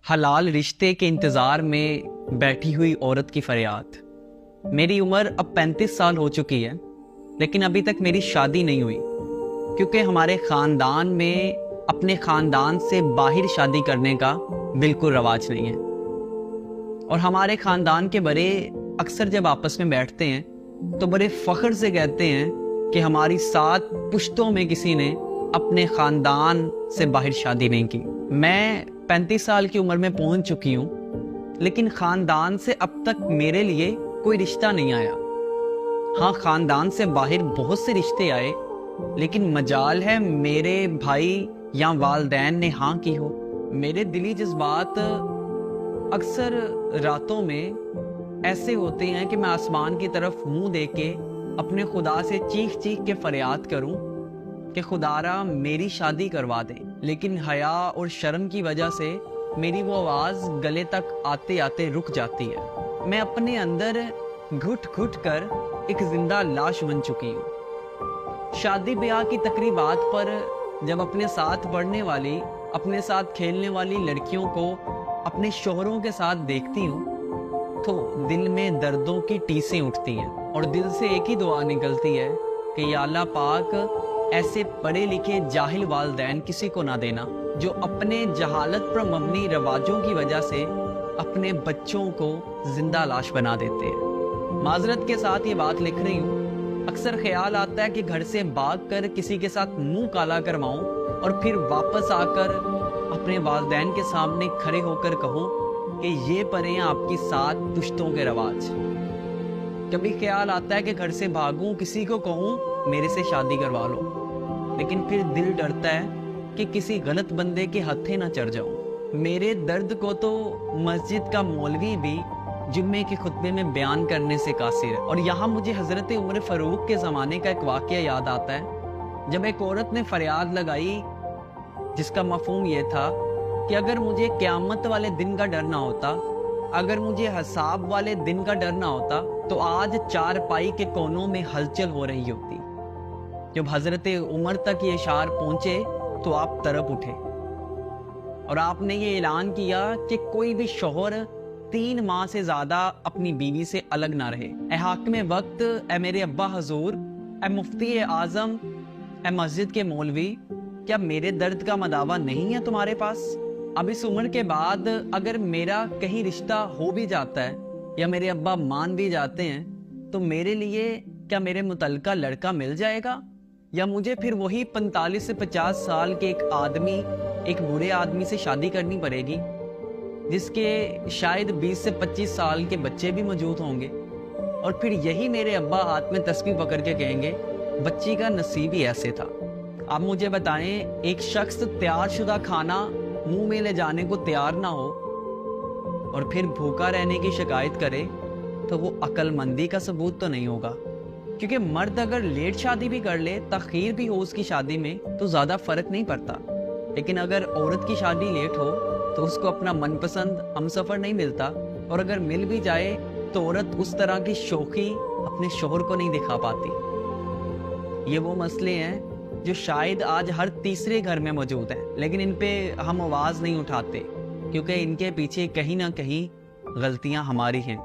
حلال رشتے کے انتظار میں بیٹھی ہوئی عورت کی فریاد۔ میری عمر اب 35 سال ہو چکی ہے، لیکن ابھی تک میری شادی نہیں ہوئی، کیونکہ ہمارے خاندان میں اپنے خاندان سے باہر شادی کرنے کا بالکل رواج نہیں ہے۔ اور ہمارے خاندان کے بڑے اکثر جب آپس میں بیٹھتے ہیں تو بڑے فخر سے کہتے ہیں کہ ہماری 7 پشتوں میں کسی نے اپنے خاندان سے باہر شادی نہیں کی۔ میں 35 سال کی عمر میں پہنچ چکی ہوں، لیکن خاندان سے اب تک میرے لیے کوئی رشتہ نہیں آیا۔ ہاں، خاندان سے باہر بہت سے رشتے آئے، لیکن مجال ہے میرے بھائی یا والدین نے ہاں کی ہو۔ میرے دلی جذبات اکثر راتوں میں ایسے ہوتے ہیں کہ میں آسمان کی طرف منہ دے کے اپنے خدا سے چیخ چیخ کے فریاد کروں کہ خدا را میری شادی کروا دے، لیکن حیا اور شرم کی وجہ سے میری وہ آواز گلے تک آتے آتے رک جاتی ہے۔ میں اپنے اندر گھٹ گھٹ کر ایک زندہ لاش بن چکی ہوں۔ شادی بیاہ کی تقریبات پر جب اپنے ساتھ پڑھنے والی، اپنے ساتھ کھیلنے والی لڑکیوں کو اپنے شوہروں کے ساتھ دیکھتی ہوں تو دل میں دردوں کی ٹیسیں اٹھتی ہیں، اور دل سے ایک ہی دعا نکلتی ہے کہ یا اللہ پاک ایسے پڑھے لکھے جاہل والدین کسی کو نہ دینا جو اپنے جہالت پر مبنی رواجوں کی وجہ سے اپنے بچوں کو زندہ لاش بنا دیتے ہیں۔ معذرت کے ساتھ یہ بات لکھ رہی ہوں، اکثر خیال آتا ہے کہ گھر سے بھاگ کر کسی کے ساتھ منہ کالا کرواؤں اور پھر واپس آ کر اپنے والدین کے سامنے کھڑے ہو کر کہوں کہ یہ پڑھیں آپ کی 7 پشتوں کے رواج۔ کبھی خیال آتا ہے کہ گھر سے بھاگوں، کسی کو کہوں میرے سے شادی کروا لو، لیکن پھر دل ڈرتا ہے کہ کسی غلط بندے کے ہتھے نہ چڑھ جاؤں۔ میرے درد کو تو مسجد کا مولوی بھی جمعے کے خطبے میں بیان کرنے سے قاصر ہے۔ اور یہاں مجھے حضرت عمر فاروق کے زمانے کا ایک واقعہ یاد آتا ہے، جب ایک عورت نے فریاد لگائی جس کا مفہوم یہ تھا کہ اگر مجھے قیامت والے دن کا ڈر نہ ہوتا، اگر مجھے حساب والے دن کا ڈر نہ ہوتا تو آج 4 پائی کے کونوں میں ہلچل ہو رہی ہوتی۔ جب حضرت عمر تک یہ اشعار پہنچے تو آپ تڑپ اٹھے اور آپ نے یہ اعلان کیا کہ کوئی بھی شوہر 3 ماہ سے زیادہ اپنی بیوی سے الگ نہ رہے۔ اے حاکم وقت، اے میرے ابا حضور، اے مفتی اعظم، اے مسجد کے مولوی، کیا میرے درد کا مداوا نہیں ہے تمہارے پاس؟ اب اس عمر کے بعد اگر میرا کہیں رشتہ ہو بھی جاتا ہے یا میرے ابا مان بھی جاتے ہیں تو میرے لیے کیا میرے متعلقہ لڑکا مل جائے گا، یا مجھے پھر وہی 45 سے 50 سال کے ایک بوڑھے آدمی سے شادی کرنی پڑے گی جس کے شاید 20 سے 25 سال کے بچے بھی موجود ہوں گے، اور پھر یہی میرے ابا ہاتھ میں تسبیح پکڑ کے کہیں گے بچی کا نصیب ہی ایسے تھا۔ آپ مجھے بتائیں، ایک شخص تیار شدہ کھانا منہ میں لے جانے کو تیار نہ ہو اور پھر بھوکا رہنے کی شکایت کرے تو وہ عقل مندی کا ثبوت تو نہیں ہوگا، کیونکہ مرد اگر لیٹ شادی بھی کر لے، تاخیر بھی ہو اس کی شادی میں، تو زیادہ فرق نہیں پڑتا، لیکن اگر عورت کی شادی لیٹ ہو تو اس کو اپنا من پسند ہمسفر نہیں ملتا، اور اگر مل بھی جائے تو عورت اس طرح کی شوخی اپنے شوہر کو نہیں دکھا پاتی۔ یہ وہ مسئلے ہیں جو شاید آج ہر تیسرے گھر میں موجود ہیں، لیکن ان پہ ہم آواز نہیں اٹھاتے، کیونکہ ان کے پیچھے کہیں نہ کہیں غلطیاں ہماری ہیں۔